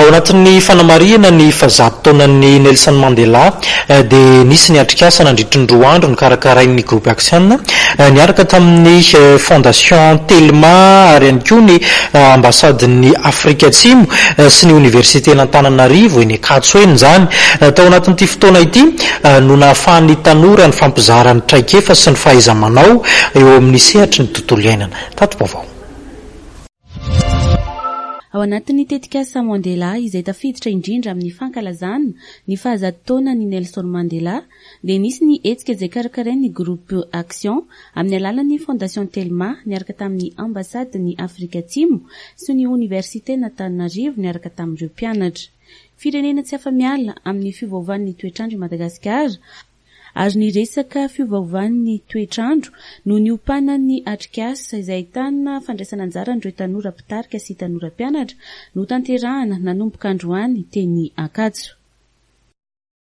ao anatin'ny fanamarihana ny fazato taonan'ny Nelson Mandela dia nisy ny atrikasa nandritra ny 2 andro ny karakarain'ny groupe action niaraka tamin'ny fondation Telma ary ihany koa ny ambasadin'ny Afrika Atsimo sy ny université n'Antananarivo eny Akatso eny zany tao anatin'ity fotoana ity no nahafahan'ny tanora ny fampizarany traikefa sy ny fahaiza-manao eo amin'ny sehatry ny tontolo iainana. Tato-baovao. Ao anatin'ny tetikasa Mandela izay tafiditra indrindra amin'ny fankalazana ny fahazatoana ny Nelson Mandela dia nisy ny hetsika izay karakarain'ny groupe action amin'ny alalan'ny fondation Telma niaraka tamin'ny ambasady ny Afrika Atsimo sy ny université n'Antananarivo niaraka tamin'ireo mpianatra. Firenena tsy afa-miala amin'ny fiovaovan'ny toetrandro i Madagasikara ary ny resaka fiovaovan'ny toetrandro no niopanan'ny atrikasa izay ahitana fandraisana anjara ireo tanora mpitarika sy tanora mpianatra no tanterahana nanomboka androany teny Akatso.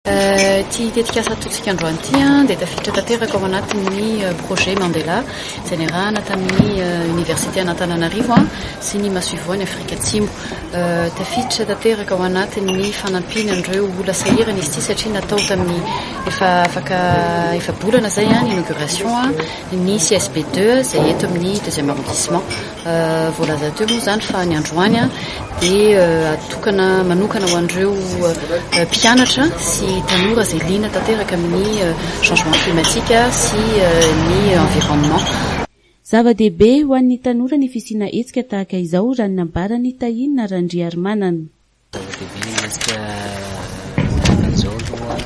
Ty tetikasa ataontsika androany ity dia tafiditra tanteraka ao anatin'ny projet Mandela izay niarahana tamin'ny université n'Antananarivo sy ny Masuvoany Afrika Atsimo. Tafiditra tanteraka ao anatin'ny fanampinan'ireo olona sahirana izy ity satria natao tamin'ny efa bolana zay ny inauguration ny CSB2 izay eto amin'ny 2e arrondissement. Voalaza teo moa zany fa ny androany dia manokana ho an'ireo mpianatra sy tanora izay liana tanteraka amin'ny changement climatique sy ny environnement. Zava-dehibe ho an'ny tanora ny fisiana hetsika tahaka izao raha ny nambarany Tahinina Randry Armanana. Zava-dehibe ny hetsika tahaka izao aloha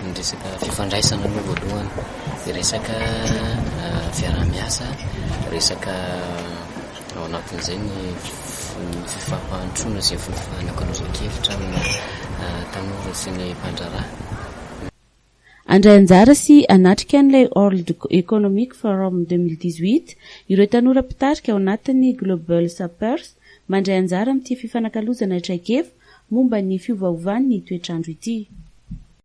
ny resaka fifandraisana aloha voalohany, dia resaka fiarah-miasa, resaka ao anatin'izay ny fifampahantrona sy fifanakaloza-kevitra amin'ny tanora sy ny mpandraraha. Andray anjara sy anatrika an'ilay World Economic Forum 2018 ireo tanora mpitarika ao anatin'ny Global Suppers mandray anjara amin'ity fifanakalozana traikefa momba ny fiovaovan'ny toetrandro ity.